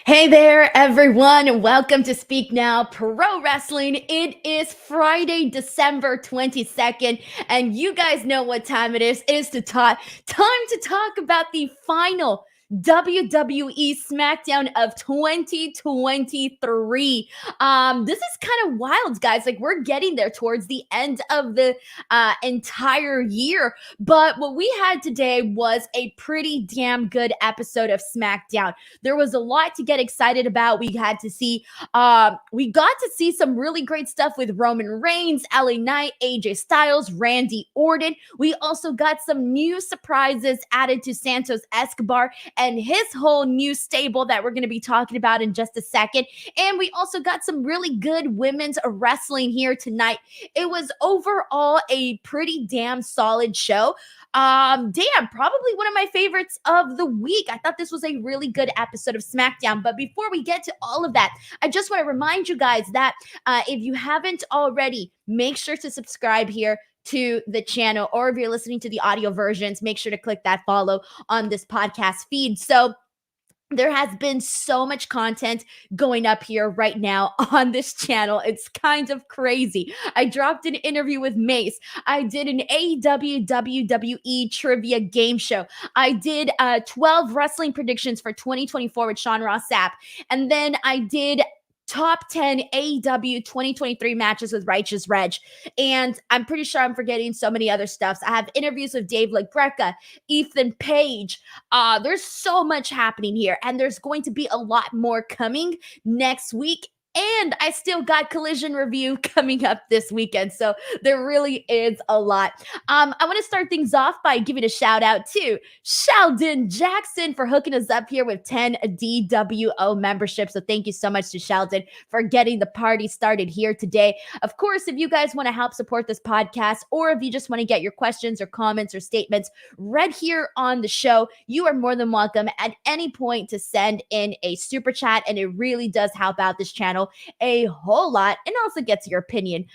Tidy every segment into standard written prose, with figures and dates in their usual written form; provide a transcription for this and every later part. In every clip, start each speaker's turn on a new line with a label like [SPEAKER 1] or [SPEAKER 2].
[SPEAKER 1] Hey there, everyone. Welcome to Speak Now Pro Wrestling. It is Friday, December 22nd, and you guys know what time it is. It is time to talk about the final WWE Smackdown of 2023. This is kind of wild, guys. Like, we're getting there towards the end of the entire year. But what we had today was a pretty damn good episode of SmackDown. There was a lot to get excited about. We got to see some really great stuff with Roman Reigns, LA Knight, AJ Styles, Randy Orton. We also got some new surprises added to Santos Escobar and his whole new stable that we're going to be talking about in just a second. And we also got some really good women's wrestling here tonight. It was overall a pretty damn solid show. Probably one of my favorites of the week. I thought this was a really good episode of SmackDown. But before we get to all of that, I just want to remind you guys that if you haven't already, make sure to subscribe here to the channel, or if you're listening to the audio versions, make sure to click that follow on this podcast feed. So there has been so much content going up here right now on this channel. It's kind of crazy. I dropped an interview with Mace. I did an AEW WWE trivia game show. I did 12 wrestling predictions for 2024 with Sean Ross Sapp. And then I did top 10 AEW 2023 matches with Righteous Reg. And I'm pretty sure I'm forgetting so many other stuffs. I have interviews with Dave LaGreca, Ethan Page. There's so much happening here, and there's going to be a lot more coming next week. And I still got Collision Review coming up this weekend. So there really is a lot. I want to start things off by giving a shout out to Sheldon Jackson for hooking us up here with 10 DWO memberships. So thank you so much to Sheldon for getting the party started here today. Of course, if you guys want to help support this podcast, or if you just want to get your questions or comments or statements read here on the show, you are more than welcome at any point to send in a super chat. And it really does help out this channel a whole lot, and also gets your opinion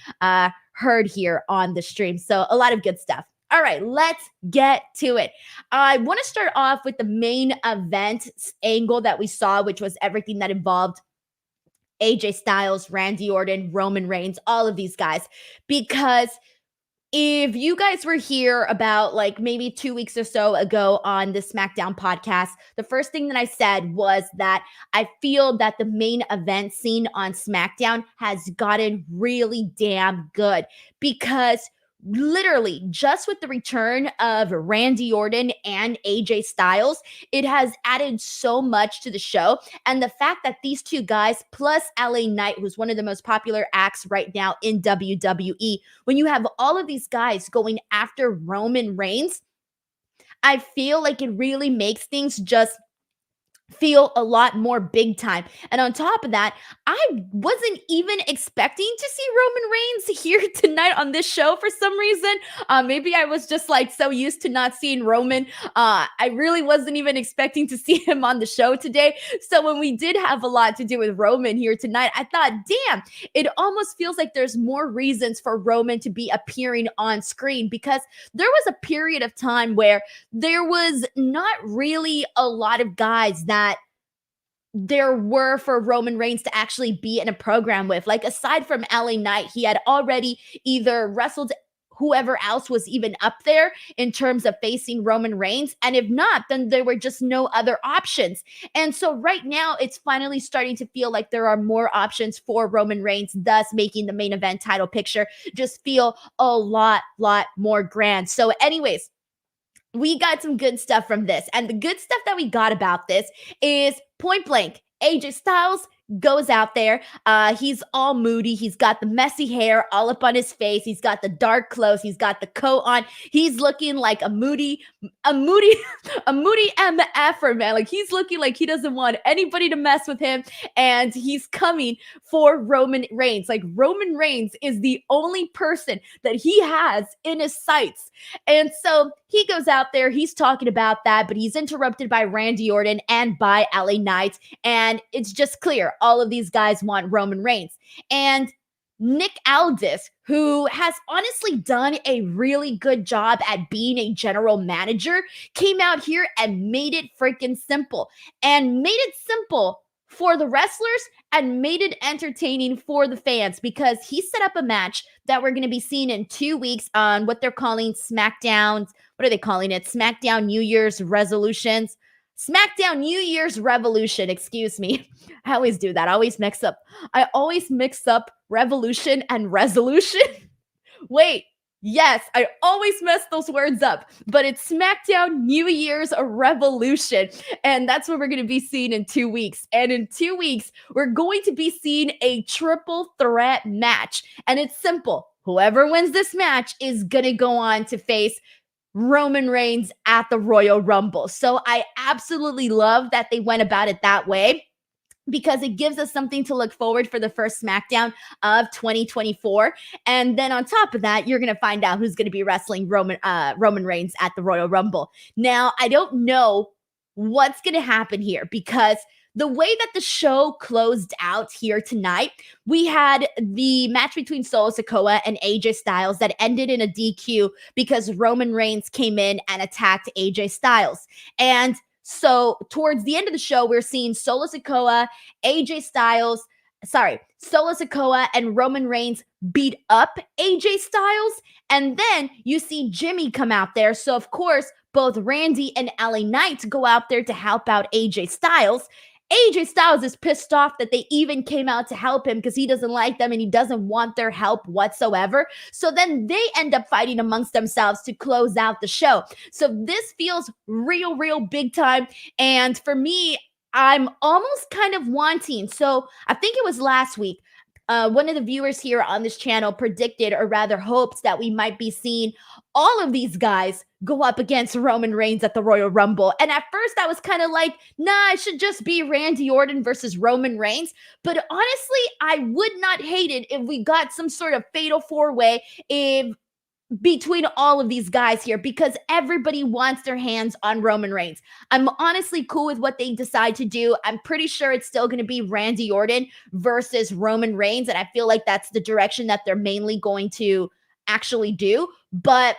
[SPEAKER 1] heard here on the stream. So a lot of good stuff. All right, let's get to it. I want to start off with the main event angle that we saw, which was everything that involved AJ Styles, Randy Orton, Roman Reigns, all of these guys, because if you guys were here about like maybe 2 weeks or so ago on the SmackDown podcast, the first thing that I said was that I feel that the main event scene on SmackDown has gotten really damn good, because literally just with the return of Randy Orton and AJ Styles, it has added so much to the show. And the fact that these two guys, plus LA Knight, who's one of the most popular acts right now in WWE, when you have all of these guys going after Roman Reigns, I feel like it really makes things just feel a lot more big time. And on top of that, I wasn't even expecting to see Roman Reigns here tonight on this show for some reason. Maybe I was just like so used to not seeing Roman. I really wasn't even expecting to see him on the show today. So when we did have a lot to do with Roman here tonight, I thought, damn, it almost feels like there's more reasons for Roman to be appearing on screen, because there was a period of time where there was not really a lot of guys that there were for Roman Reigns to actually be in a program with. Like, aside from LA Knight, he had already either wrestled whoever else was even up there in terms of facing Roman Reigns. And if not, then there were just no other options. And so right now, it's finally starting to feel like there are more options for Roman Reigns, thus making the main event title picture just feel a lot more grand. So anyways, we got some good stuff from this. And the good stuff that we got about this is point blank, AJ Styles goes out there. He's all moody. He's got the messy hair all up on his face. He's got the dark clothes. He's got the coat on. He's looking like a moody MFer, man. Like, he's looking like he doesn't want anybody to mess with him. And he's coming for Roman Reigns. Like, Roman Reigns is the only person that he has in his sights. And so he goes out there. He's talking about that, but he's interrupted by Randy Orton and by LA Knight. And it's just clear all of these guys want Roman Reigns. And Nick Aldis, who has honestly done a really good job at being a general manager, came out here and made it freaking simple. And made it simple for the wrestlers and made it entertaining for the fans because he set up a match that we're going to be seeing in 2 weeks on what they're calling SmackDown. What are they calling it? SmackDown New Year's Resolutions. SmackDown New Year's Revolution, excuse me. I always do that. I always mix up revolution and resolution. Wait, yes, I always mess those words up, but it's SmackDown New Year's Revolution, and that's what we're going to be seeing in 2 weeks. And in 2 weeks, we're going to be seeing a triple threat match, and it's simple. Whoever wins this match is going to go on to face Roman Reigns at the Royal Rumble. So I absolutely love that they went about it that way, because it gives us something to look forward for the first SmackDown of 2024. And then on top of that, you're going to find out who's going to be wrestling Roman Reigns at the Royal Rumble. Now, I don't know what's going to happen here because the way that the show closed out here tonight, we had the match between Solo Sikoa and AJ Styles that ended in a DQ because Roman Reigns came in and attacked AJ Styles. And so towards the end of the show, we're seeing Solo Sikoa and Roman Reigns beat up AJ Styles. And then you see Jimmy come out there. So of course, both Randy and LA Knight go out there to help out AJ Styles. AJ Styles is pissed off that they even came out to help him because he doesn't like them and he doesn't want their help whatsoever. So then they end up fighting amongst themselves to close out the show. So this feels real big time. And for me, I'm almost kind of wanting. So I think it was last week. One of the viewers here on this channel predicted, or rather hoped, that we might be seeing all of these guys go up against Roman Reigns at the Royal Rumble. And at first I was kind of like, nah, it should just be Randy Orton versus Roman Reigns. But honestly, I would not hate it if we got some sort of fatal four-way between all of these guys here, because everybody wants their hands on Roman Reigns. I'm honestly cool with what they decide to do. I'm pretty sure it's still going to be Randy Orton versus Roman Reigns, and I feel like that's the direction that they're mainly going to actually do. But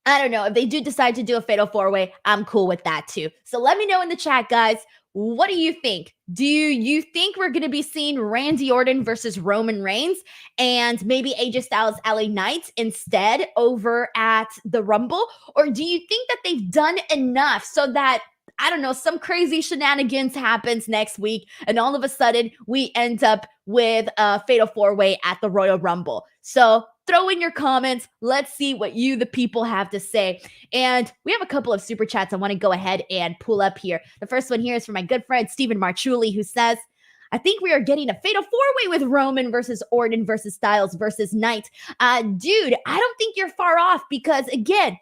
[SPEAKER 1] I don't know. If they do decide to do a fatal four-way, I'm cool with that too. So let me know in the chat, guys. What do you think? Do you think we're going to be seeing Randy Orton versus Roman Reigns and maybe AJ Styles, LA Knight instead over at the Rumble? Or do you think that they've done enough so that, I don't know, some crazy shenanigans happens next week and all of a sudden we end up with a fatal four-way at the Royal Rumble? So throw in your comments. Let's see what you, the people, have to say. And we have a couple of super chats I want to go ahead and pull up here. The first one here is from my good friend, Stephen Marchuli, who says, I think we are getting a fatal four-way with Roman versus Orton versus Styles versus Knight. Dude, I don't think you're far off because, again,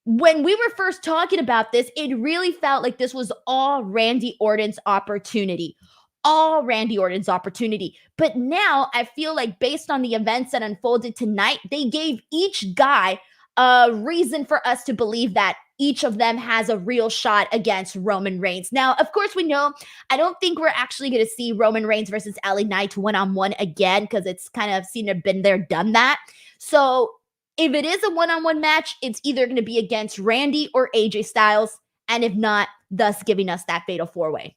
[SPEAKER 1] when we were first talking about this, it really felt like this was all Randy Orton's opportunity. All Randy Orton's opportunity. But now I feel like based on the events that unfolded tonight, they gave each guy a reason for us to believe that each of them has a real shot against Roman Reigns. Now, of course, we know, I don't think we're actually going to see Roman Reigns versus LA Knight one-on-one again because it's kind of seen it, been there, done that. So if it is a one-on-one match, it's either going to be against Randy or AJ Styles, and if not, thus giving us that fatal four-way.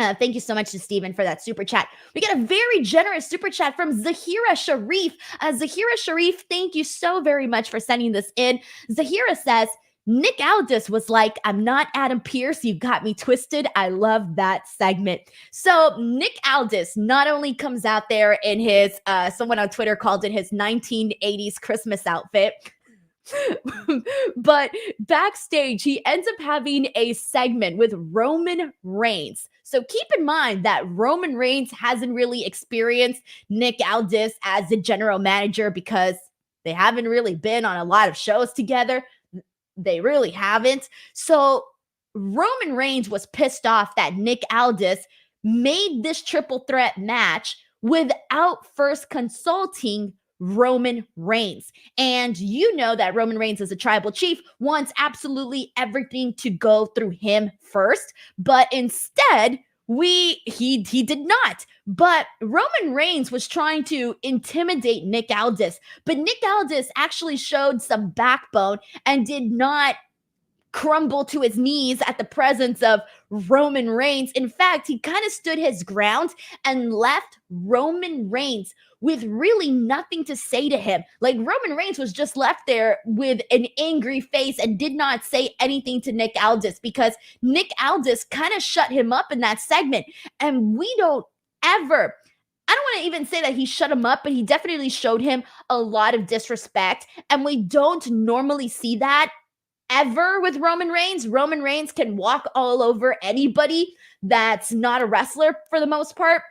[SPEAKER 1] Thank you so much to Steven for that super chat. We got a very generous super chat from Zahira Sharif. Zahira Sharif, thank you so very much for sending this in. Zahira says, Nick Aldis was like, I'm not Adam Pearce, you got me twisted. I love that segment. So Nick Aldis not only comes out there in his, someone on Twitter called it his 1980s Christmas outfit, but backstage, he ends up having a segment with Roman Reigns. So keep in mind that Roman Reigns hasn't really experienced Nick Aldis as the general manager because they haven't really been on a lot of shows together. They really haven't. So Roman Reigns was pissed off that Nick Aldis made this triple threat match without first consulting Roman Reigns. And you know that Roman Reigns as a tribal chief wants absolutely everything to go through him first, but instead he did not. But Roman Reigns was trying to intimidate Nick Aldis, but Nick Aldis actually showed some backbone and did not crumble to his knees at the presence of Roman Reigns. In fact, he kind of stood his ground and left Roman Reigns with really nothing to say to him. Like, Roman Reigns was just left there with an angry face and did not say anything to Nick Aldis, because Nick Aldis kind of shut him up in that segment. And we don't ever, I don't want to even say that he shut him up, but he definitely showed him a lot of disrespect. And we don't normally see that ever with Roman Reigns. Roman Reigns can walk all over anybody that's not a wrestler for the most part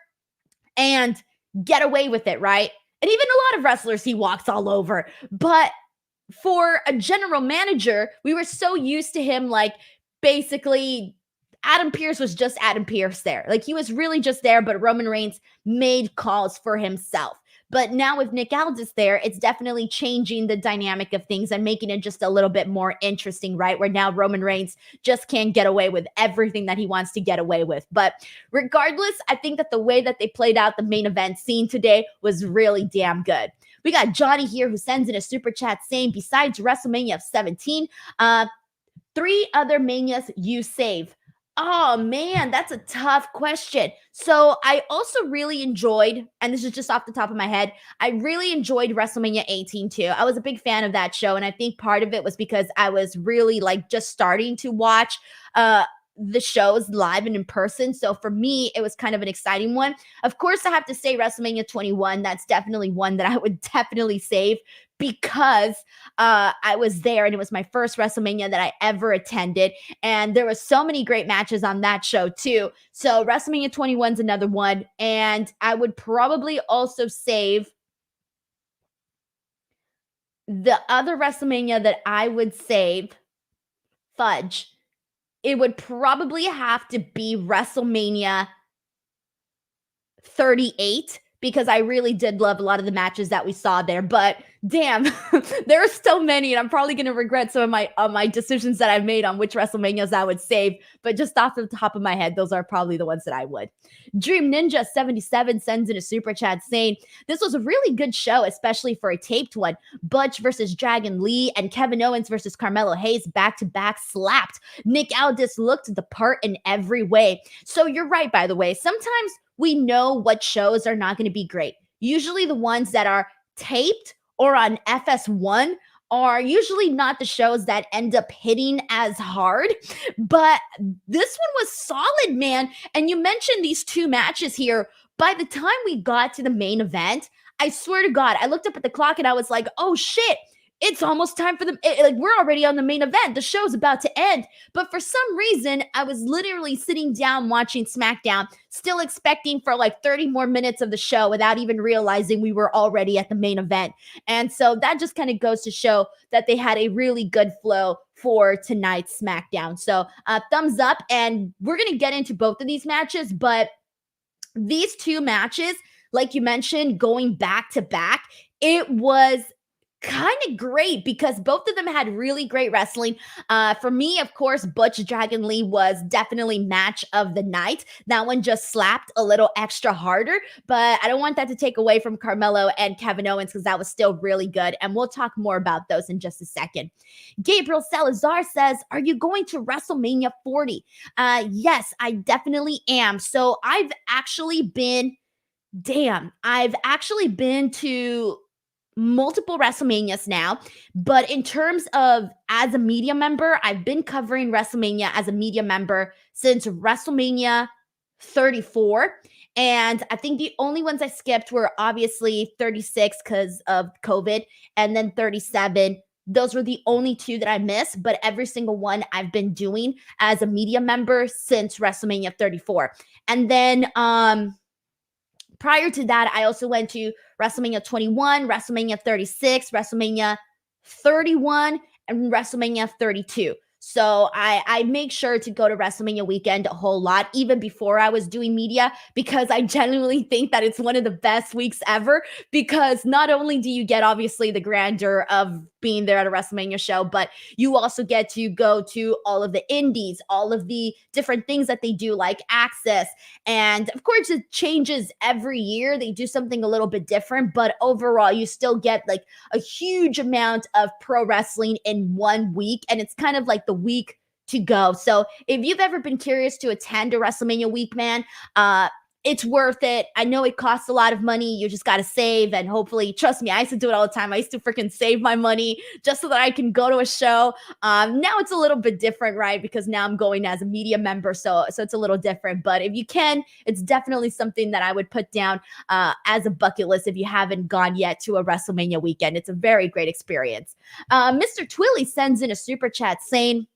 [SPEAKER 1] and get away with it, right? And even a lot of wrestlers he walks all over. But for a general manager, we were so used to him, like, basically Adam Pearce was just Adam Pearce there. Like, he was really just there, but Roman Reigns made calls for himself. But now with Nick Aldis there, it's definitely changing the dynamic of things and making it just a little bit more interesting, right? Where now Roman Reigns just can't get away with everything that he wants to get away with. But regardless, I think that the way that they played out the main event scene today was really damn good. We got Johnny here who sends in a super chat saying, besides WrestleMania 17, 3 other Manias you save. Oh man, that's a tough question. So I also really enjoyed, and this is just off the top of my head, I really enjoyed WrestleMania 18 too. I was a big fan of that show, and I think part of it was because I was really like just starting to watch the shows live and in person. So for me, it was kind of an exciting one. Of course, I have to say WrestleMania 21, that's definitely one that I would definitely save, because I was there and it was my first WrestleMania that I ever attended. And there were so many great matches on that show too. So WrestleMania 21 is another one. And I would probably also save the other WrestleMania that I would save, fudge. It would probably have to be WrestleMania 38, because I really did love a lot of the matches that we saw there. But damn, there are so many, and I'm probably going to regret some of my decisions that I've made on which WrestleManias I would save. But just off the top of my head, those are probably the ones that I would. Dream Ninja 77 sends in a super chat saying, this was a really good show, especially for a taped one. Butch versus Dragon Lee and Kevin Owens versus Carmelo Hayes back-to-back slapped. Nick Aldis looked the part in every way. So you're right, by the way. Sometimes we know what shows are not going to be great. Usually the ones that are taped or on FS1 are usually not the shows that end up hitting as hard. But this one was solid, man. And you mentioned these 2 matches here. By the time we got to the main event, I swear to God, I looked up at the clock and I was like, oh shit, it's almost time for like, we're already on the main event. The show's about to end. But for some reason, I was literally sitting down watching SmackDown, still expecting for like 30 more minutes of the show without even realizing we were already at the main event. And so that just kind of goes to show that they had a really good flow for tonight's SmackDown. So thumbs up. And we're going to get into both of these matches. But these 2 matches, like you mentioned, going back to back, it was kind of great because both of them had really great wrestling. For me, of course, Butch Dragon Lee was definitely match of the night. That one just slapped a little extra harder, but I don't want that to take away from Carmelo and Kevin Owens, because that was still really good. And we'll talk more about those in just a second. Gabriel Salazar says, are you going to WrestleMania 40? Yes, I definitely am. So I've actually been to multiple WrestleManias now, but in terms of as a media member, I've been covering WrestleMania as a media member since WrestleMania 34. And I think the only ones I skipped were obviously 36 because of COVID, and then 37. Those were the only 2 that I missed, but every single one I've been doing as a media member since WrestleMania 34. And then prior to that, I also went to WrestleMania 21, WrestleMania 36, WrestleMania 31, and WrestleMania 32. So I make sure to go to WrestleMania weekend a whole lot, even before I was doing media, because I genuinely think that it's one of the best weeks ever, because not only do you get obviously the grandeur of being there at a WrestleMania show, but you also get to go to all of the indies, all of the different things that they do, like Access. And of course, it changes every year. They do something a little bit different, but overall, you still get like a huge amount of pro wrestling in one week. And it's kind of like the week to go. So if you've ever been curious to attend a WrestleMania week, man, it's worth it. I know it costs a lot of money. You just got to save, and hopefully, trust me, I used to do it all the time. I used to freaking save my money just so that I can go to a show. Now it's a little bit different, right? Because now I'm going as a media member, so it's a little different. But if you can, it's definitely something that I would put down as a bucket list if you haven't gone yet to a WrestleMania weekend. It's a very great experience. Mr. Twilly sends in a super chat saying,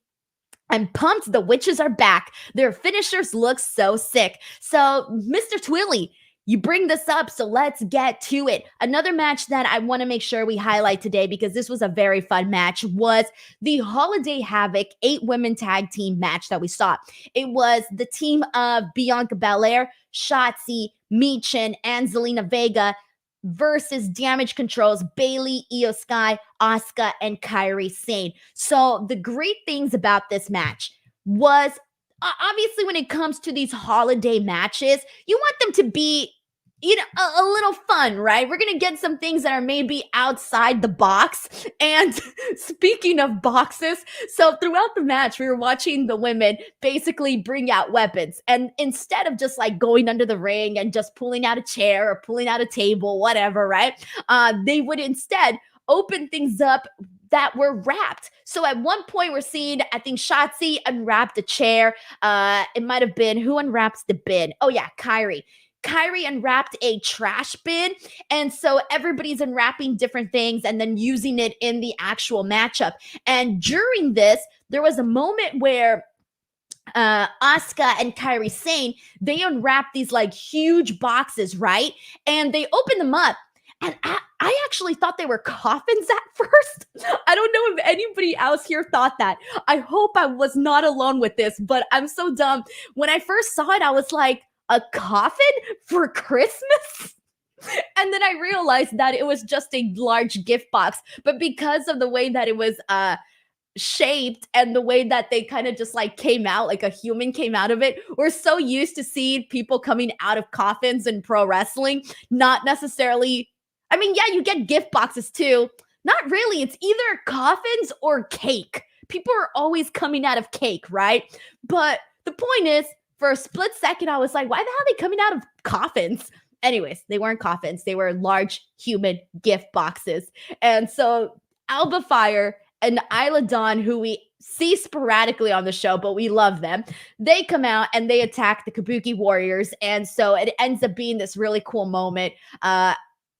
[SPEAKER 1] I'm pumped. The witches are back. Their finishers look so sick. So, Mr. Twilly, you bring this up, so let's get to it. Another match that I want to make sure we highlight today, because this was a very fun match, was the Holiday Havoc 8-women tag team match that we saw. It was the team of Bianca Belair, Shotzi, Michin, and Zelina Vega versus Damage Control's Bayley, Io Sky, Asuka, and Kairi Sane. So the great things about this match was, obviously, when it comes to these holiday matches, you want them to be, a little fun, right? We're going to get some things that are maybe outside the box. And speaking of boxes, so throughout the match, we were watching the women basically bring out weapons. And instead of just like going under the ring and just pulling out a chair or pulling out a table, whatever, right? They would instead open things up that were wrapped. So at one point we're seeing, I think Shotzi unwrapped a chair. It might have been, who unwraps the bin? Oh yeah, Kairi. Kairi unwrapped a trash bin. And so everybody's unwrapping different things and then using it in the actual matchup. And during this, there was a moment where Asuka and Kairi Sane, they unwrapped these like huge boxes, right? And they opened them up. And I actually thought they were coffins at first. I don't know if anybody else here thought that. I hope I was not alone with this, but I'm so dumb. When I first saw it, I was like, a coffin for Christmas? And then I realized that it was just a large gift box. But because of the way that it was shaped and the way that they kind of just like came out, like a human came out of it, we're so used to seeing people coming out of coffins in pro wrestling, not necessarily. I mean, yeah, you get gift boxes too. Not really. It's either coffins or cake. People are always coming out of cake, right? But the point is, for a split second, I was like, why the hell are they coming out of coffins? Anyways, they weren't coffins. They were large human gift boxes. And so Alba Fire and Isla Dawn, who we see sporadically on the show, but we love them, they come out and they attack the Kabuki Warriors. And so it ends up being this really cool moment.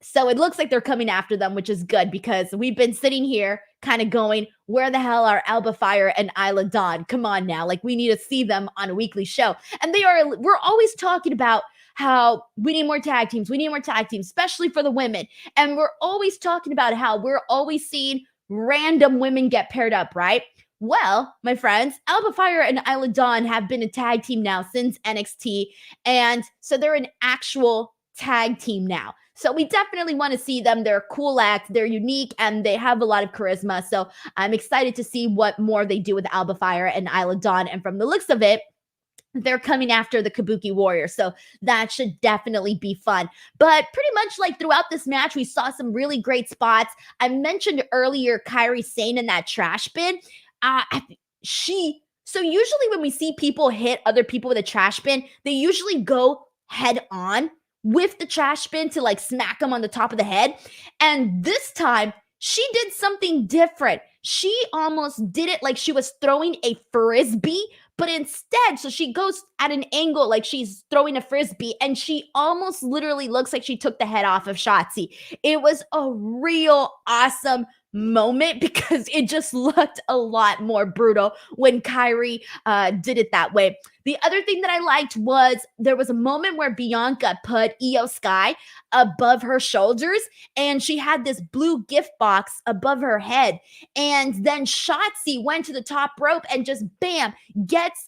[SPEAKER 1] So it looks like they're coming after them, which is good, because we've been sitting here kind of going, where the hell are Alba Fire and Isla Dawn? Come on now. Like, we need to see them on a weekly show. And we're always talking about how we need more tag teams. We need more tag teams, especially for the women. And we're always talking about how we're always seeing random women get paired up, right? Well, my friends, Alba Fire and Isla Dawn have been a tag team now since NXT. And so they're an actual tag team now. So we definitely want to see them. They're a cool act. They're unique and they have a lot of charisma. So I'm excited to see what more they do with Alba Fire and Isla Dawn. And from the looks of it, they're coming after the Kabuki Warriors. So that should definitely be fun. But pretty much like throughout this match, we saw some really great spots. I mentioned earlier Kairi Sane in that trash bin. So usually when we see people hit other people with a trash bin, they usually go head on with the trash bin to like smack them on the top of the head. And this time she did something different. She almost did it like she was throwing a frisbee, but instead, so she goes at an angle like she's throwing a frisbee, and she almost literally looks like she took the head off of Shotzi. It was a real awesome moment because it just looked a lot more brutal when Kairi did it that way. The other thing that I liked was there was a moment where Bianca put Io Sky above her shoulders, and she had this blue gift box above her head. And then Shotzi went to the top rope and just bam, gets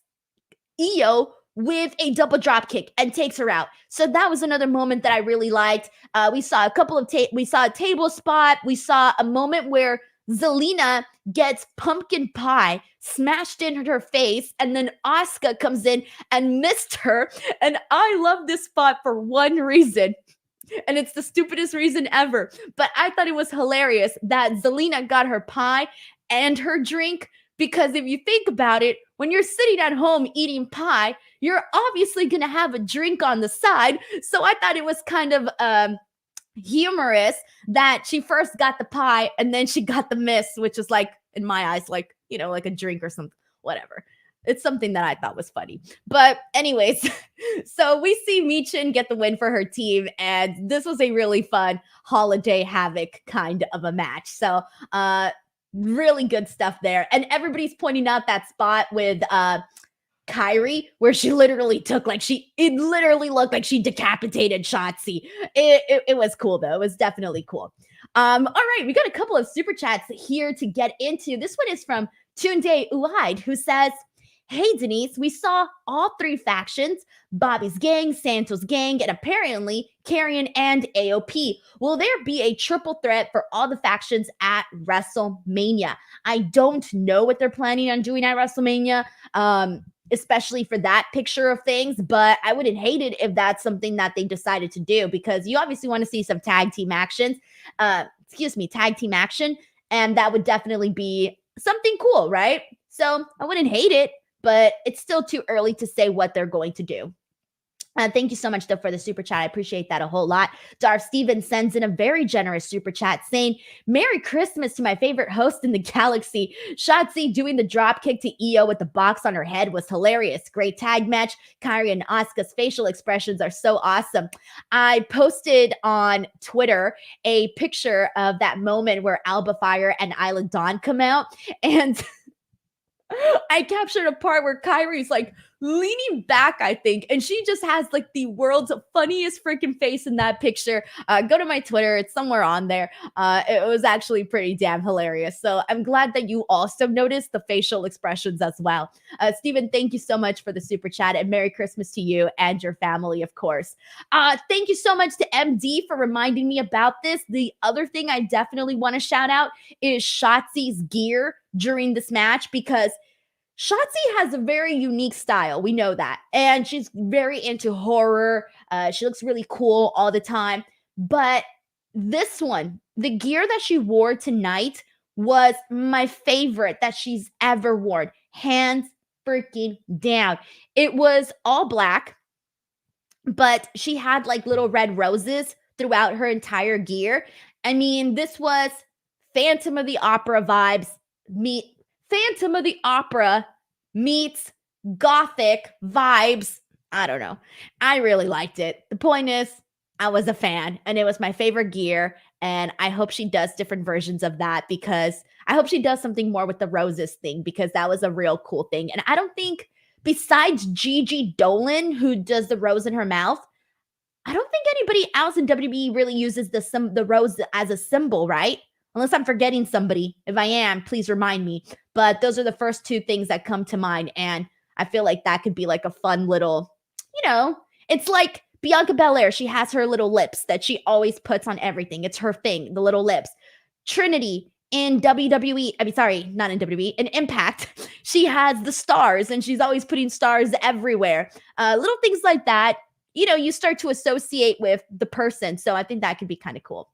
[SPEAKER 1] Io with a double drop kick and takes her out. So that was another moment that I really liked. We saw a couple of we saw a table spot. We saw a moment where Zelina gets pumpkin pie smashed in her face, and then Asuka comes in and missed her. And I love this spot for one reason, and it's the stupidest reason ever, but I thought it was hilarious that Zelina got her pie and her drink Because if you think about it, when you're sitting at home eating pie, you're obviously going to have a drink on the side. So I thought it was kind of humorous that she first got the pie and then she got the mist, which is like, in my eyes, like, like a drink or something, whatever. It's something that I thought was funny. But anyways, so we see Michin get the win for her team, and this was a really fun holiday Havoc kind of a match. So really good stuff there. And everybody's pointing out that spot with Kairi, where she literally took it literally looked like she decapitated Shotzi. It was cool though. It was definitely cool. All right, we got a couple of super chats here to get into. This one is from Tunde Uide, who says, "Hey Denise, we saw all three factions, Bobby's gang, Santos gang, and apparently Karrion and AOP. Will there be a triple threat for all the factions at WrestleMania? I don't know what they're planning on doing at WrestleMania, especially for that picture of things, but I wouldn't hate it if that's something that they decided to do, because you obviously want to see some tag team action, and that would definitely be something cool, right? So I wouldn't hate it, but it's still too early to say what they're going to do." Thank you so much, though, for the super chat. I appreciate that a whole lot. Darth Stevens sends in a very generous super chat saying, "Merry Christmas to my favorite host in the galaxy. Shotzi doing the drop kick to Io with the box on her head was hilarious. Great tag match. Kairi and Asuka's facial expressions are so awesome." I posted on Twitter a picture of that moment where Alba Fire and Isla Dawn come out, and I captured a part where Kairi's like leaning back, I think, and she just has like the world's funniest freaking face in that picture. Go to my Twitter, it's somewhere on there. It was actually pretty damn hilarious. So I'm glad that you also noticed the facial expressions as well. Steven, thank you so much for the super chat, and Merry Christmas to you and your family, of course. Thank you so much to MD for reminding me about this. The other thing I definitely want to shout out is Shotzi's gear during this match, because Shotzi has a very unique style. We know that. And she's very into horror. She looks really cool all the time. But this one, the gear that she wore tonight, was my favorite that she's ever worn. Hands freaking down. It was all black, but she had like little red roses throughout her entire gear. I mean, this was Phantom of the Opera vibes. Phantom of the Opera meets Gothic vibes. I don't know. I really liked it. The point is, I was a fan, and it was my favorite gear, and I hope she does different versions of that, because I hope she does something more with the roses thing, because that was a real cool thing. And I don't think, besides Gigi Dolan, who does the rose in her mouth, I don't think anybody else in WWE really uses the rose as a symbol, right? Unless I'm forgetting somebody. If I am, please remind me. But those are the first two things that come to mind. And I feel like that could be like a fun little, it's like Bianca Belair. She has her little lips that she always puts on everything. It's her thing, the little lips. Trinity in WWE, not in WWE, in Impact, she has the stars, and she's always putting stars everywhere. Little things like that, you start to associate with the person. So I think that could be kind of cool.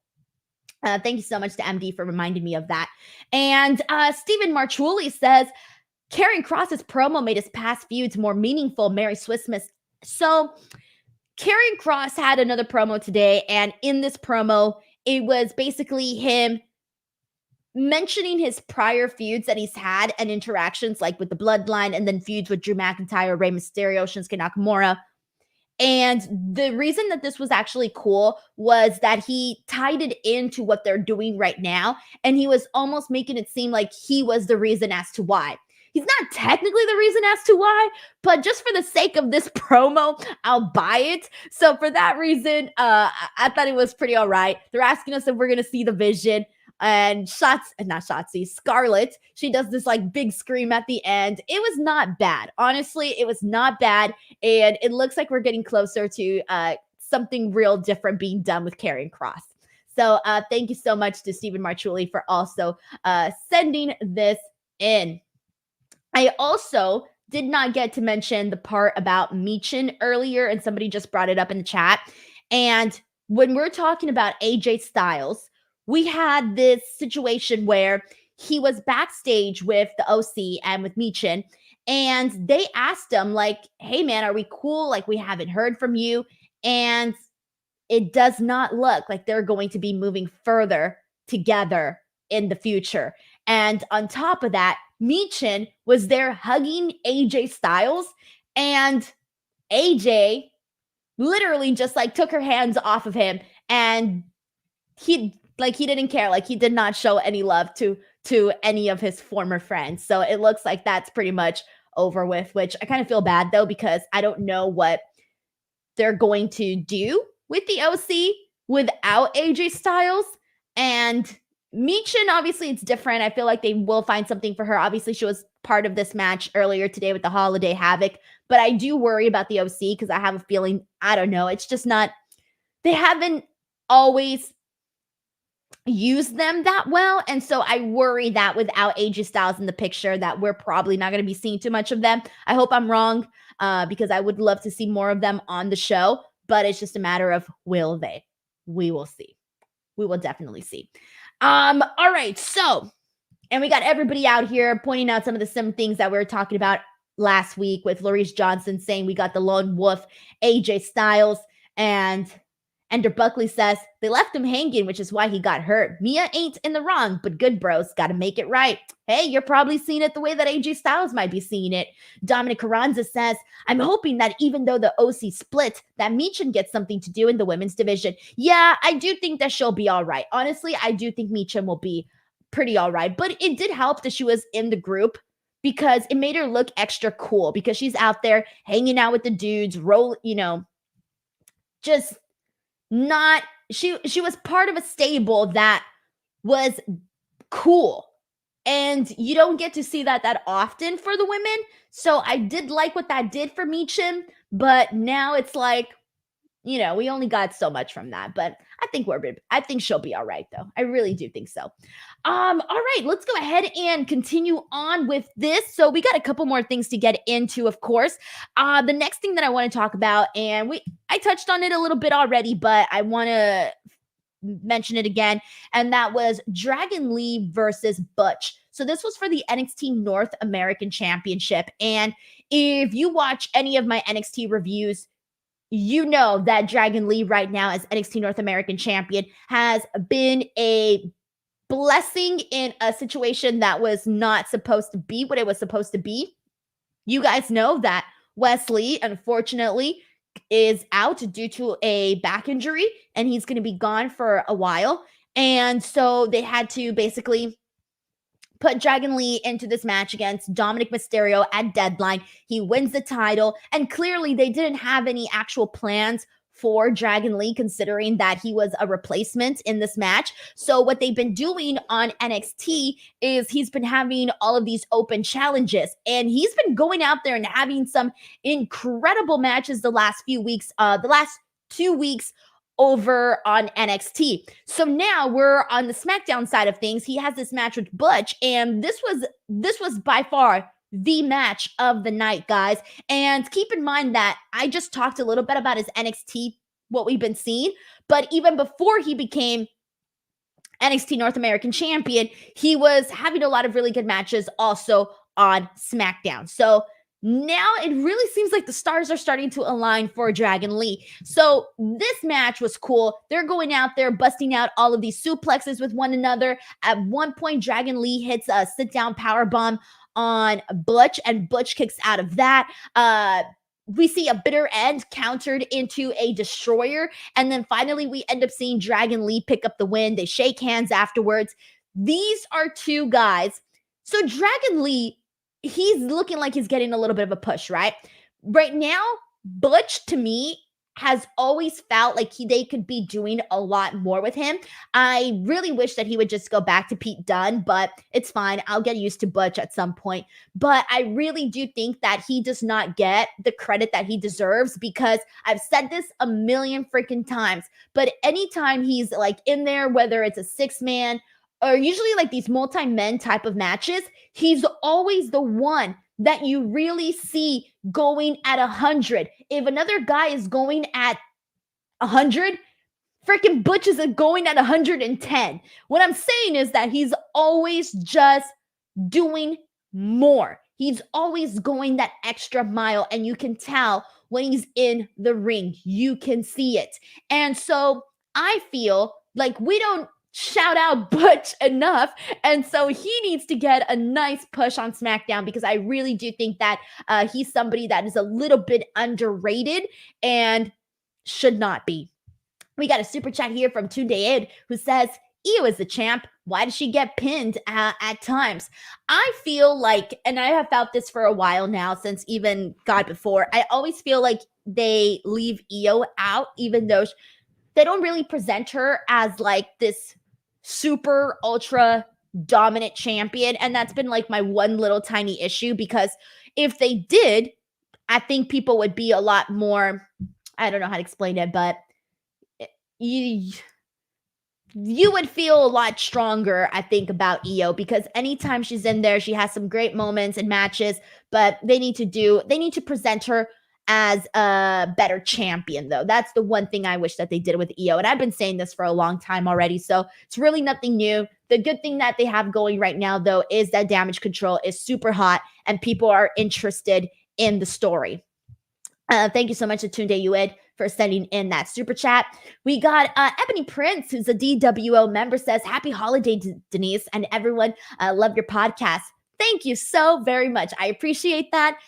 [SPEAKER 1] Thank you so much to MD for reminding me of that. And Stephen Marchuli says, "Karrion Kross's promo made his past feuds more meaningful. Merry Swissmas." So Karrion Kross had another promo today, and in this promo, it was basically him mentioning his prior feuds that he's had and interactions, like with the Bloodline, and then feuds with Drew McIntyre, Rey Mysterio, Shinsuke Nakamura. And the reason that this was actually cool was that he tied it into what they're doing right now. And he was almost making it seem like he was the reason as to why. He's not technically the reason as to why, but just for the sake of this promo, I'll buy it. So for that reason, I thought it was pretty all right. They're asking us if we're going to see the Vision. And Scarlett, she does this like big scream at the end. It was not bad. Honestly, it was not bad. And it looks like we're getting closer to something real different being done with Karrion Kross. So thank you so much to Stephen Marchuli for also sending this in. I also did not get to mention the part about Michin earlier, and somebody just brought it up in the chat. And when we're talking about AJ Styles, we had this situation where he was backstage with the OC and with Michin, and they asked him, like, hey, man, are we cool? Like, we haven't heard from you. And it does not look like they're going to be moving further together in the future. And on top of that, Michin was there hugging AJ Styles, and AJ literally just like took her hands off of him, and he didn't care. Like, he did not show any love to any of his former friends. So it looks like that's pretty much over with, which I kind of feel bad though, because I don't know what they're going to do with the OC without AJ Styles. And Michin, obviously it's different. I feel like they will find something for her. Obviously she was part of this match earlier today with the Holiday Havoc, but I do worry about the OC because I have a feeling, I don't know, it's just not, they haven't always used them that well. And so I worry that without AJ Styles in the picture that we're probably not going to be seeing too much of them. I hope I'm wrong, because I would love to see more of them on the show, but it's just a matter of will they? We will see. We will definitely see. All right. So, and we got everybody out here pointing out some of the same things that we were talking about last week with Laurice Johnson saying we got the lone wolf, AJ Styles, and Ender Buckley says they left him hanging, which is why he got hurt. Mia ain't in the wrong, but good bros got to make it right. Hey, you're probably seeing it the way that AJ Styles might be seeing it. Dominic Carranza says, I'm hoping that even though the OC split, that Michin gets something to do in the women's division. Yeah, I do think that she'll be all right. Honestly, I do think Michin will be pretty all right, but it did help that she was in the group because it made her look extra cool because she's out there hanging out with the dudes, just not, she was part of a stable that was cool, and you don't get to see that often for the women. So I did like what that did for Michin, but now it's like, we only got so much from that, but I think she'll be all right though. I really do think so. All right, let's go ahead and continue on with this. So we got a couple more things to get into, of course. The next thing that I want to talk about, and I touched on it a little bit already, but I want to mention it again, and that was Dragon Lee versus Butch. So this was for the NXT North American Championship, and if you watch any of my NXT reviews, you know that Dragon Lee right now as NXT North American Champion has been a blessing in a situation that was not supposed to be what it was supposed to be. You guys know that Wesley, unfortunately, is out due to a back injury, and he's going to be gone for a while. And so they had to basically put Dragon Lee into this match against Dominic Mysterio at Deadline. He wins the title, and clearly they didn't have any actual plans for Dragon Lee, considering that he was a replacement in this match. So what they've been doing on NXT is he's been having all of these open challenges, and he's been going out there and having some incredible matches the last few weeks, the last 2 weeks over on NXT. So now we're on the SmackDown side of things. He has this match with Butch, and this was by far the match of the night, guys. And keep in mind that I just talked a little bit about his NXT, what we've been seeing, but even before he became NXT North American Champion, he was having a lot of really good matches also on SmackDown. So now it really seems like the stars are starting to align for Dragon Lee. So this match was cool. They're going out there, busting out all of these suplexes with one another. At one point, Dragon Lee hits a sit-down powerbomb on Butch, and Butch kicks out of that. We see a bitter end countered into a destroyer. And then finally, we end up seeing Dragon Lee pick up the win. They shake hands afterwards. These are two guys. So Dragon Lee, he's looking like he's getting a little bit of a push, right? Right now, Butch, to me, has always felt like they could be doing a lot more with him. I really wish that he would just go back to Pete Dunne, but it's fine. I'll get used to Butch at some point. But I really do think that he does not get the credit that he deserves, because I've said this a million freaking times, but anytime he's like in there, whether it's a 6-man or usually like these multi-men type of matches, he's always the one that you really see going at 100. If another guy is going at 100, freaking Butch is going at 110. What I'm saying is that he's always just doing more. He's always going that extra mile, and you can tell when he's in the ring. You can see it. And so I feel like we don't shout out Butch enough, and so he needs to get a nice push on SmackDown, because I really do think that he's somebody that is a little bit underrated and should not be. We got a super chat here from Tunde Ed, who says, Io is the champ. Why does she get pinned at times? I feel like, and I have felt this for a while now, since even God before, I always feel like they leave Io out, even though they don't really present her as like this super ultra dominant champion. And that's been like my one little tiny issue, because if they did, I think people would be a lot more, I don't know how to explain it, but you would feel a lot stronger, I think, about Io, because anytime she's in there, she has some great moments and matches, but they need to present her as a better champion, though. That's the one thing I wish that they did with Io, and I've been saying this for a long time already, so it's really nothing new. The good thing that they have going right now, though, is that Damage Control is super hot, and people are interested in the story. Thank you so much to Tunde Ued for sending in that super chat. We got Ebony Prince, who's a DWO member, says, Happy holiday, Denise, and everyone. Love your podcast. Thank you so very much. I appreciate that.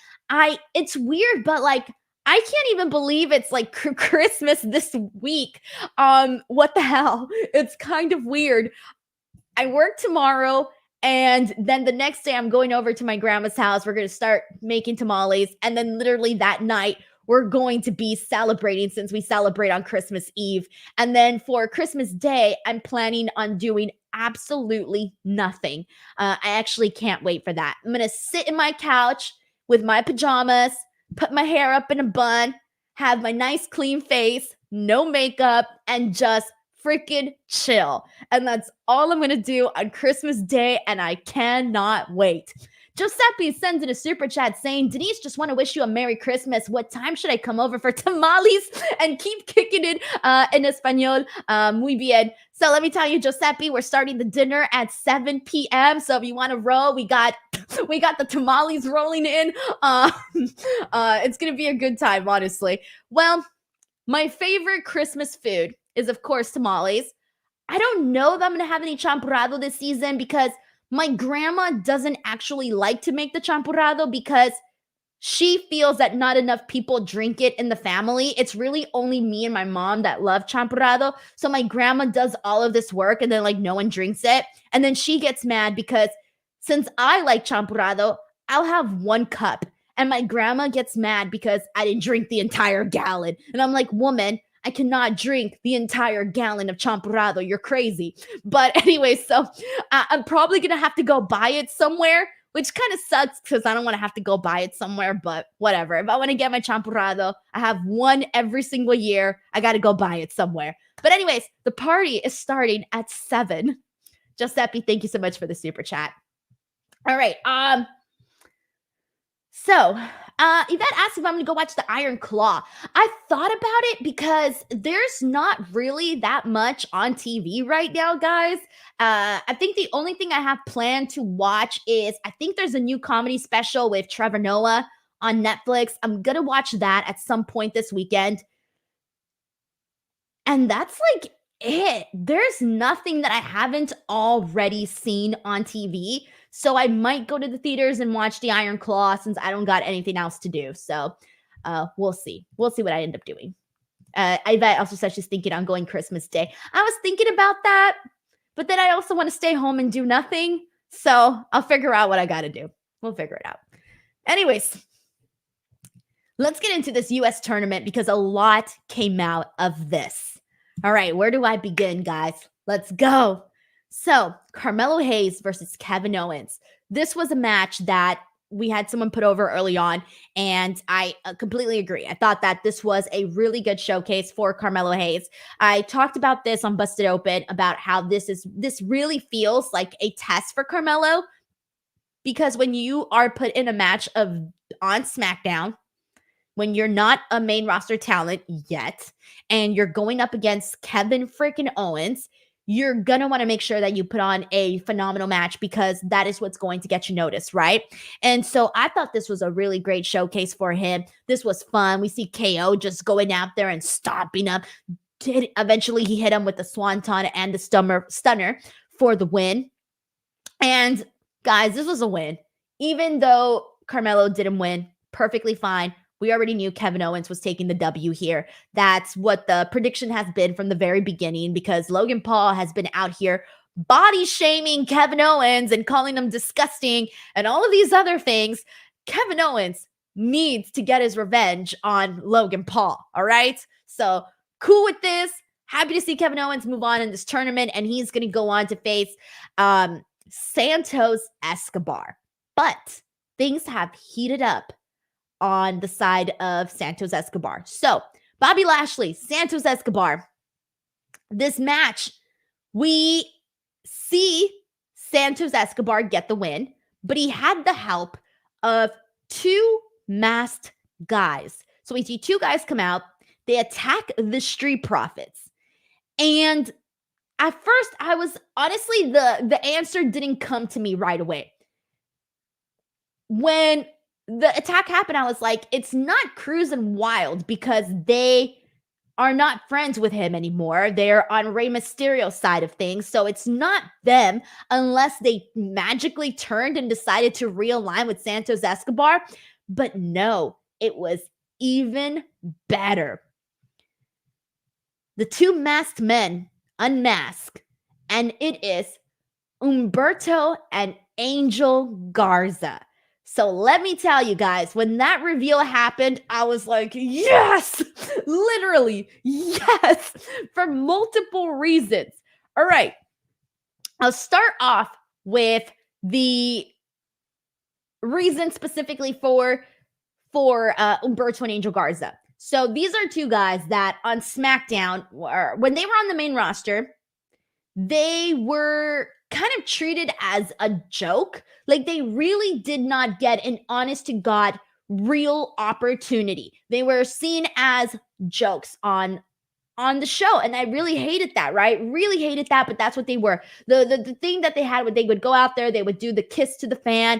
[SPEAKER 1] It's weird, but like, I can't even believe it's like Christmas this week. What the hell? It's kind of weird. I work tomorrow, and then the next day I'm going over to my grandma's house. We're going to start making tamales, and then literally that night, we're going to be celebrating, since we celebrate on Christmas Eve. And then for Christmas Day, I'm planning on doing absolutely nothing. I actually can't wait for that. I'm going to sit in my couch with my pajamas, put my hair up in a bun, have my nice clean face, no makeup, and just freaking chill. And that's all I'm going to do on Christmas Day, and I cannot wait. Giuseppe sends in a super chat saying, Denise, just want to wish you a Merry Christmas. What time should I come over for tamales? And keep kicking it in Espanol. Muy bien. So let me tell you, Giuseppe, we're starting the dinner at 7 p.m. So if you want to roll, we got the tamales rolling in. It's going to be a good time, honestly. Well, my favorite Christmas food is, of course, tamales. I don't know if I'm going to have any champurrado this season, because my grandma doesn't actually like to make the champurrado, because she feels that not enough people drink it in the family. It's really only me and my mom that love champurrado. So my grandma does all of this work, and then like no one drinks it. And then she gets mad because since I like champurrado, I'll have 1 cup. And my grandma gets mad because I didn't drink the entire gallon. And I'm like, woman, I cannot drink the entire gallon of champurrado. You're crazy. But anyway, so I'm probably going to have to go buy it somewhere, which kind of sucks because I don't want to have to go buy it somewhere, but whatever. If I want to get my champurrado, I have one every single year. I got to go buy it somewhere. But anyways, the party is starting at 7. Giuseppe, thank you so much for the super chat. All right. So Yvette asked if I'm going to go watch the Iron Claw. I thought about it because there's not really that much on TV right now, guys. I think the only thing I have planned to watch is, I think there's a new comedy special with Trevor Noah on Netflix. I'm going to watch that at some point this weekend. And that's like it. There's nothing that I haven't already seen on TV. So I might go to the theaters and watch the Iron Claw since I don't got anything else to do. So we'll see. We'll see what I end up doing. Yvette also said she's thinking on going Christmas Day. I was thinking about that, but then I also want to stay home and do nothing. So I'll figure out what I got to do. We'll figure it out. Anyways, let's get into this US tournament because a lot came out of this. All right, where do I begin, guys? Let's go. So, Carmelo Hayes versus Kevin Owens. This was a match that we had someone put over early on, and I completely agree. I thought that this was a really good showcase for Carmelo Hayes. I talked about this on Busted Open about how this really feels like a test for Carmelo, because when you are put in a match on SmackDown, when you're not a main roster talent yet, and you're going up against Kevin freaking Owens, you're going to want to make sure that you put on a phenomenal match because that is what's going to get you noticed, right? And so I thought this was a really great showcase for him. This was fun. We see KO just going out there and stomping him. Eventually, he hit him with the Swanton and the stunner for the win. And guys, this was a win. Even though Carmelo didn't win, perfectly fine. We already knew Kevin Owens was taking the W here. That's what the prediction has been from the very beginning because Logan Paul has been out here body shaming Kevin Owens and calling him disgusting and all of these other things. Kevin Owens needs to get his revenge on Logan Paul, all right? So cool with this. Happy to see Kevin Owens move on in this tournament, and he's going to go on to face Santos Escobar. But things have heated up on the side of Santos Escobar. So, Bobby Lashley, Santos Escobar. This match, we see Santos Escobar get the win, but he had the help of two masked guys. So we see two guys come out. They attack the Street Profits. And at first, I was honestly, the answer didn't come to me right away. When the attack happened, I was like, it's not Cruz and Wild because they are not friends with him anymore. They're on Rey Mysterio's side of things. So it's not them unless they magically turned and decided to realign with Santos Escobar. But no, it was even better. The two masked men unmask, and it is Humberto and Angel Garza. So let me tell you guys, when that reveal happened, I was like, yes, literally, yes, for multiple reasons. All right, I'll start off with the reason specifically for Humberto and Angel Garza. So these are two guys that on SmackDown, when they were on the main roster, they were kind of treated as a joke. Like they really did not get an honest to God real opportunity. They were seen as jokes on the show. And I really hated that, right? Really hated that, but that's what they were. The thing that they had, when they would go out there, they would do the kiss to the fan.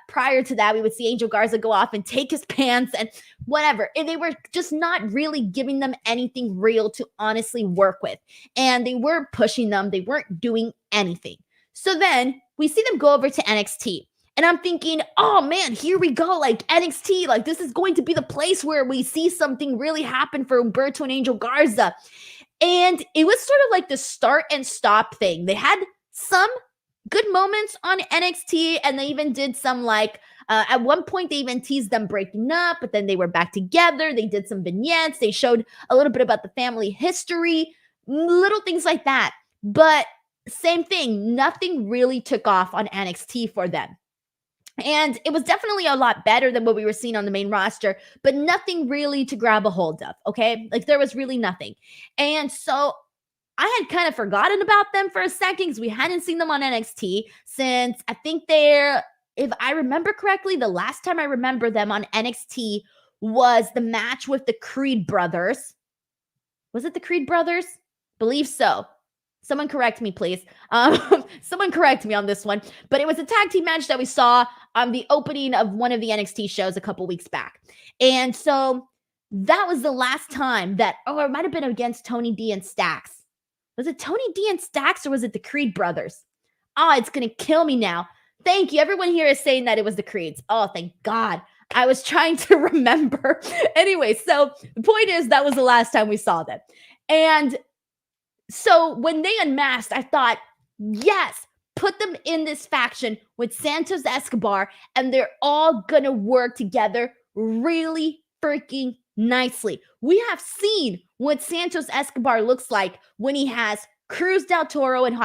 [SPEAKER 1] Prior to that, we would see Angel Garza go off and take his pants and whatever. And they were just not really giving them anything real to honestly work with. And they weren't pushing them. They weren't doing anything. So then we see them go over to NXT. And I'm thinking, oh man, here we go. Like NXT, like this is going to be the place where we see something really happen for Humberto and Angel Garza. And it was sort of like the start and stop thing. They had some good moments on NXT, and they even did some like, at one point they even teased them breaking up, but then they were back together. They did some vignettes. They showed a little bit about the family history, little things like that. But same thing, nothing really took off on NXT for them. And it was definitely a lot better than what we were seeing on the main roster, but nothing really to grab a hold of, okay? Like there was really nothing. And so I had kind of forgotten about them for a second because we hadn't seen them on NXT since I think if I remember correctly, the last time I remember them on NXT was the match with the Creed brothers. Was it the Creed brothers? Believe so. Someone correct me, please. Someone correct me on this one. But it was a tag team match that we saw on the opening of one of the NXT shows a couple weeks back. And so that was the last time that, it might have been against Tony D and Stax. Was it Tony D and Stax or was it the Creed brothers? Oh, it's going to kill me now. Thank you. Everyone here is saying that it was the Creeds. Oh, thank God. I was trying to remember. Anyway, so the point is that was the last time we saw them. And so when they unmasked, I thought, yes, put them in this faction with Santos Escobar, and they're all gonna work together really freaking nicely. We have seen what Santos Escobar looks like when he has Cruz del Toro and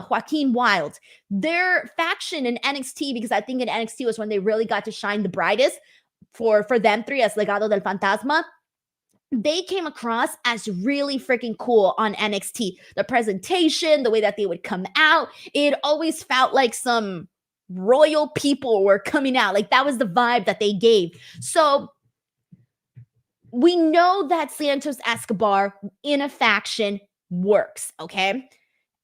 [SPEAKER 1] Joaquin Wilde. Their faction in NXT, because I think in NXT was when they really got to shine the brightest for them three as Legado del Fantasma. They came across as really freaking cool on NXT. The presentation, the way that they would come out, it always felt like some royal people were coming out. Like that was the vibe that they gave. So we know that Santos Escobar in a faction works, okay?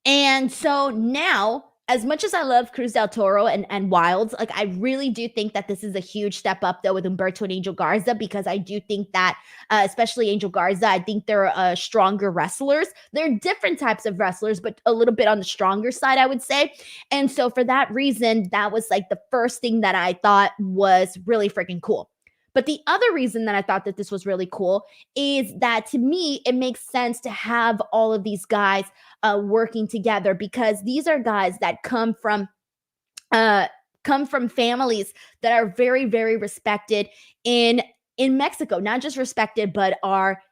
[SPEAKER 1] And so now, as much as I love Cruz del Toro and Wilds, like I really do think that this is a huge step up though with Humberto and Angel Garza, because I do think that, especially Angel Garza, I think they're stronger wrestlers. They're different types of wrestlers, but a little bit on the stronger side, I would say. And so for that reason, that was like the first thing that I thought was really freaking cool. But the other reason that I thought that this was really cool is that to me, it makes sense to have all of these guys working together, because these are guys that come from families that are very, very respected in Mexico. Not just respected, but are,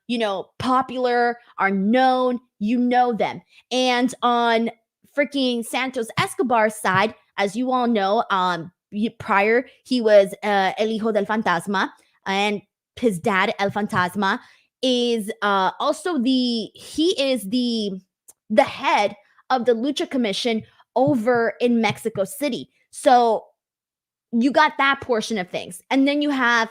[SPEAKER 1] popular, are known, them. And on freaking Santos Escobar's side, as you all know, prior he was El Hijo del Fantasma, and his dad El Fantasma is also the head of the Lucha Commission over in Mexico City. So you got that portion of things. And then you have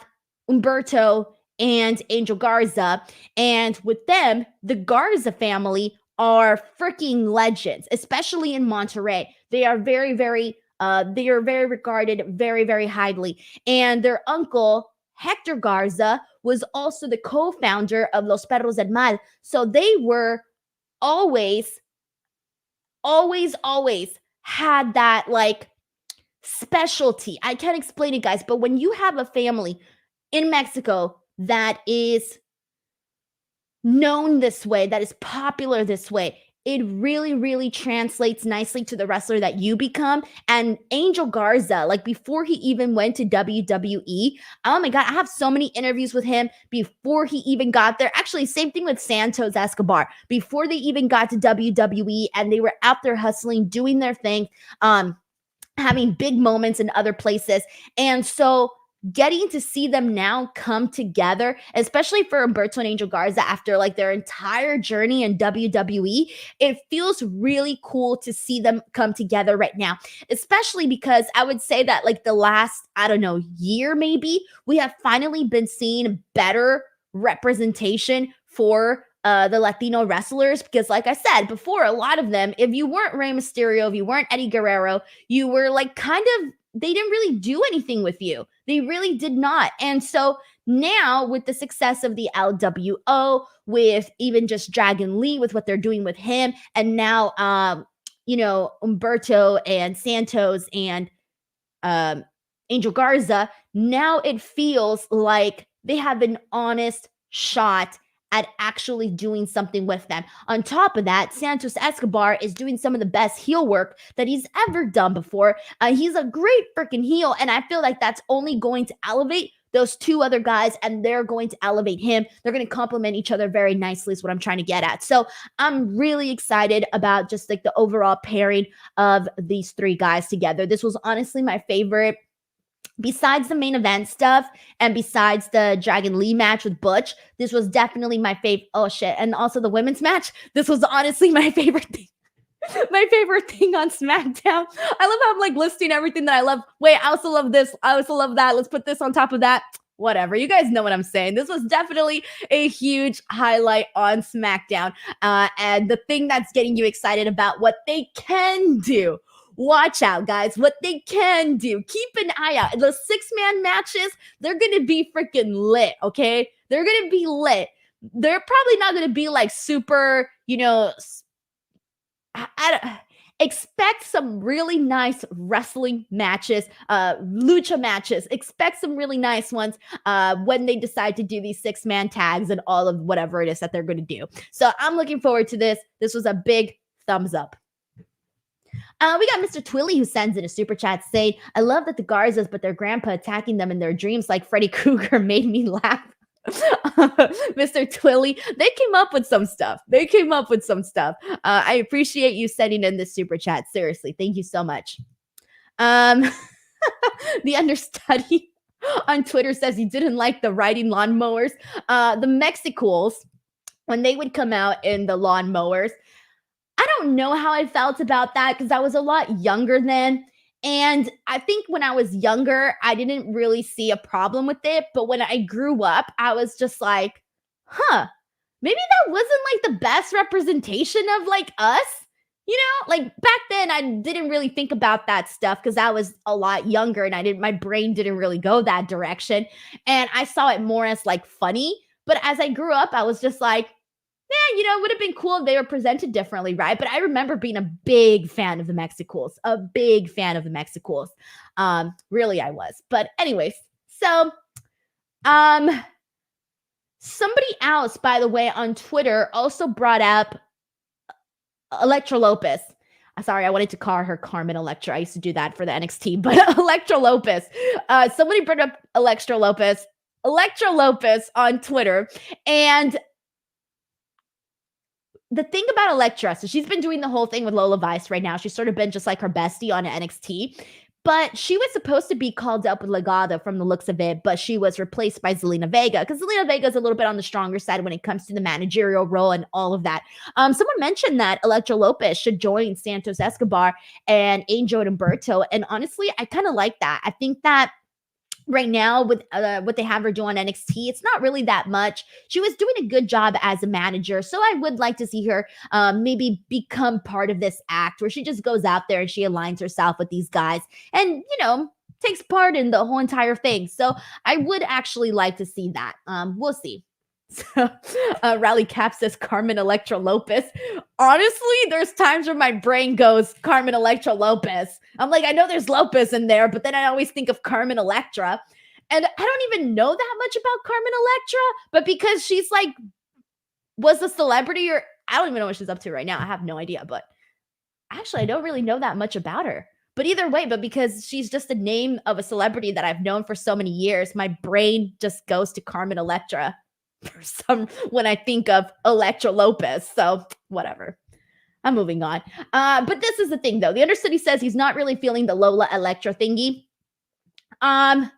[SPEAKER 1] Humberto and Angel Garza. And with them, the Garza family are freaking legends, especially in Monterrey. They are very, very, they are very regarded very, very highly. And their uncle, Hector Garza, was also the co-founder of Los Perros del Mal. So they were always had that like specialty. I can't explain it, guys, but when you have a family in Mexico that is known this way, that is popular this way, it really, really translates nicely to the wrestler that you become. And Angel Garza, like before he even went to WWE, oh my God, I have so many interviews with him before he even got there. Actually, same thing with Santos Escobar. Before they even got to WWE and they were out there hustling, doing their thing, having big moments in other places. And so getting to see them now come together, especially for Humberto and Angel Garza after like their entire journey in WWE, it feels really cool to see them come together right now, especially because I would say that like the last, I don't know, year maybe, we have finally been seeing better representation for the Latino wrestlers, because like I said before, a lot of them, if you weren't Rey Mysterio, if you weren't Eddie Guerrero, you were like kind of, they didn't really do anything with you. They really did not. And so now with the success of the LWO, with even just Dragon Lee, with what they're doing with him, and now, Humberto and Santos and Angel Garza, now it feels like they have an honest shot at actually doing something with them. On top of that, Santos Escobar is doing some of the best heel work that he's ever done before. He's a great freaking heel, and I feel like that's only going to elevate those two other guys, and they're going to elevate him. They're going to complement each other very nicely is what I'm trying to get at. So I'm really excited about just like the overall pairing of these three guys together. This was honestly my favorite. Besides the main event stuff and besides the Dragon Lee match with Butch, this was definitely my favorite. Oh shit. And also the women's match. This was honestly my favorite thing. My favorite thing on SmackDown. I love how I'm like listing everything that I love. Wait, I also love this. I also love that. Let's put this on top of that. Whatever. You guys know what I'm saying. This was definitely a huge highlight on SmackDown. And the thing that's getting you excited about what they can do. Watch out, guys, what they can do. Keep an eye out. The 6-man matches, they're going to be freaking lit, okay? They're going to be lit. They're probably not going to be like super, expect some really nice wrestling matches, lucha matches. Expect some really nice ones when they decide to do these 6-man tags and all of whatever it is that they're going to do. So I'm looking forward to this. This was a big thumbs up. We got Mr. Twilly who sends in a super chat saying, I love that the Garzas, but their grandpa attacking them in their dreams like Freddy Krueger made me laugh. Mr. Twilly, they came up with some stuff. I appreciate you sending in this super chat. Seriously, thank you so much. The understudy on Twitter says he didn't like the riding lawnmowers. The Mexicals, when they would come out in the lawnmowers, I don't know how I felt about that because I was a lot younger then. And I think when I was younger, I didn't really see a problem with it. But when I grew up, I was just like, huh, maybe that wasn't like the best representation of like us. You know, like back then I didn't really think about that stuff because I was a lot younger and my brain didn't really go that direction. And I saw it more as like funny. But as I grew up, I was just like, yeah, it would have been cool if they were presented differently, right? But I remember being a big fan of the Mexicools, a big fan of the Mexicools. Really, I was. But anyways, so somebody else, by the way, on Twitter also brought up Elektra Lopez. Sorry, I wanted to call her Carmen Electra. I used to do that for the NXT, but Elektra Lopez. Somebody brought up Elektra Lopez on Twitter, and the thing about Elektra, so she's been doing the whole thing with Lola Vice right now. She's sort of been just like her bestie on NXT. But she was supposed to be called up with Legado from the looks of it, but she was replaced by Zelina Vega because Zelina Vega is a little bit on the stronger side when it comes to the managerial role and all of that. Someone mentioned that Elektra Lopez should join Santos Escobar and Angel Umberto. And honestly, I kind of like that. I think that right now with what they have her do on NXT, it's not really that much. She was doing a good job as a manager, so I would like to see her maybe become part of this act where she just goes out there and she aligns herself with these guys and, takes part in the whole entire thing. So I would actually like to see that. We'll see. So, Rally Cap says Carmen Electra Lopez. Honestly, there's times where my brain goes Carmen Electra Lopez. I'm like, I know there's Lopez in there, but then I always think of Carmen Electra. And I don't even know that much about Carmen Electra, but because she's like, was a celebrity, or I don't even know what she's up to right now. I have no idea, but actually, I don't really know that much about her. But either way, but because she's just a name of a celebrity that I've known for so many years, my brain just goes to Carmen Electra when I think of Elektra Lopez. So whatever. I'm moving on. But this is the thing though. The understudy says he's not really feeling the Lola Elektra thingy. Lola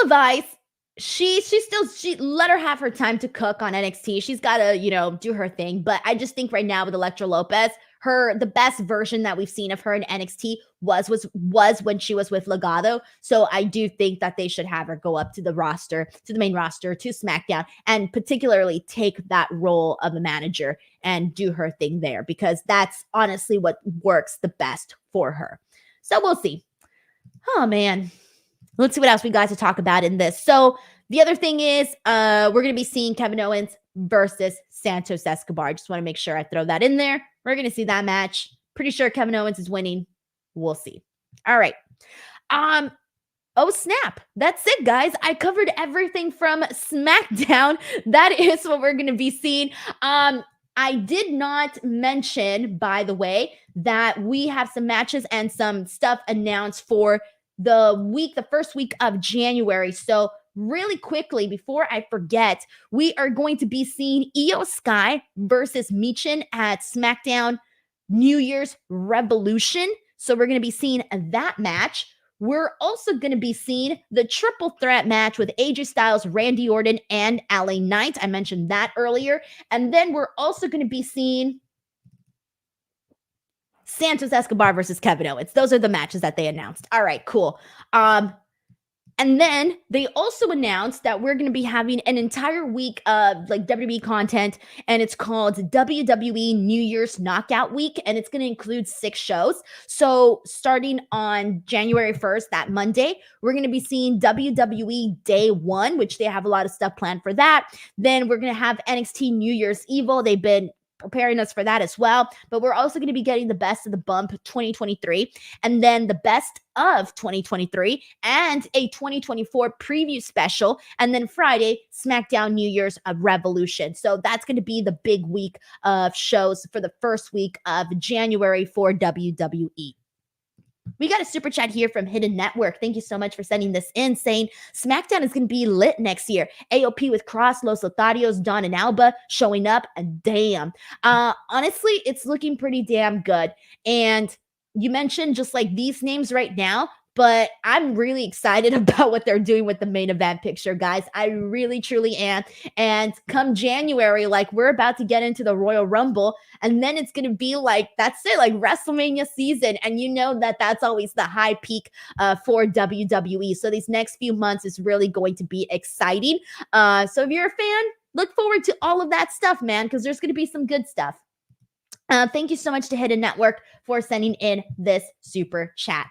[SPEAKER 1] Vice, she let her have her time to cook on NXT. She's got to, do her thing. But I just think right now with Elektra Lopez, the best version that we've seen of her in NXT was when she was with Legado. So I do think that they should have her go up to the roster, to the main roster, to SmackDown, and particularly take that role of a manager and do her thing there, because that's honestly what works the best for her. So we'll see. Oh man. Let's see what else we got to talk about in this. So the other thing is we're going to be seeing Kevin Owens versus Santos Escobar. Just want to make sure I throw that in there. We're going to see that match. Pretty sure Kevin Owens is winning. We'll see. All right. Oh, snap. That's it, guys. I covered everything from SmackDown. That is what we're going to be seeing. I did not mention, by the way, that we have some matches and some stuff announced for the first week of January. So really quickly, before I forget, we are going to be seeing Io Sky versus Michin at SmackDown New Year's Revolution. So we're going to be seeing that match. We're also going to be seeing the triple threat match with AJ Styles, Randy Orton, and LA Knight. I mentioned that earlier. And then we're also going to be seeing Santos Escobar versus Kevin Owens. Those are the matches that they announced. All right, cool. And then they also announced that we're going to be having an entire week of like WWE content, and it's called WWE New Year's Knockout Week, and it's going to include 6 shows. So starting on January 1st, that Monday, we're going to be seeing WWE Day 1, which they have a lot of stuff planned for that. Then we're going to have NXT New Year's Evil. They've been preparing us for that as well. But we're also going to be getting the Best of the Bump 2023, and then the Best of 2023, and a 2024 preview special, and then Friday, SmackDown New Year's Revolution. So that's going to be the big week of shows for the first week of January for WWE. We got a super chat here from Hidden Network. Thank you so much for sending this in, saying SmackDown is going to be lit next year. AOP with Cross, Los Lotharios, Dawn, and Alba showing up, and damn. Honestly, it's looking pretty damn good. And you mentioned just like these names right now, but I'm really excited about what they're doing with the main event picture, guys. I really, truly am. And come January, like we're about to get into the Royal Rumble, and then it's going to be like, that's it, like WrestleMania season. And you know that that's always the high peak for WWE. So these next few months is really going to be exciting. So if you're a fan, look forward to all of that stuff, man, because there's going to be some good stuff. Thank you so much to Hidden Network for sending in this super chat.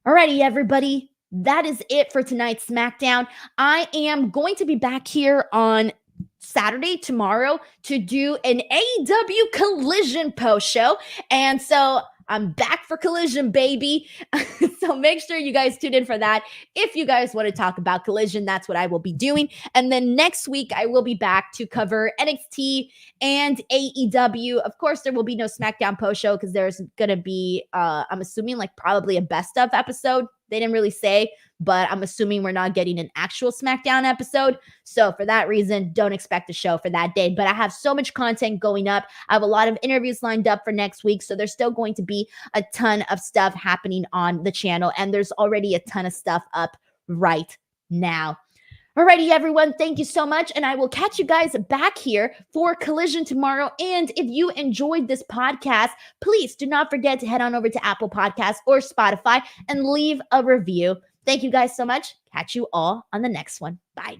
[SPEAKER 1] Alrighty, everybody. That is it for tonight's SmackDown. I am going to be back here on Saturday, tomorrow, to do an AEW Collision post show. And so I'm back for Collision, baby. So make sure you guys tune in for that. If you guys want to talk about Collision, that's what I will be doing. And then next week, I will be back to cover NXT and AEW. Of course, there will be no SmackDown post show because there's going to be, I'm assuming, like probably a best of episode. They didn't really say, but I'm assuming we're not getting an actual SmackDown episode. So for that reason, don't expect a show for that day. But I have so much content going up. I have a lot of interviews lined up for next week. So there's still going to be a ton of stuff happening on the channel. And there's already a ton of stuff up right now. Alrighty, everyone, thank you so much, and I will catch you guys back here for Collision tomorrow. And if you enjoyed this podcast, please do not forget to head on over to Apple Podcasts or Spotify and leave a review. Thank you guys so much. Catch you all on the next one. Bye.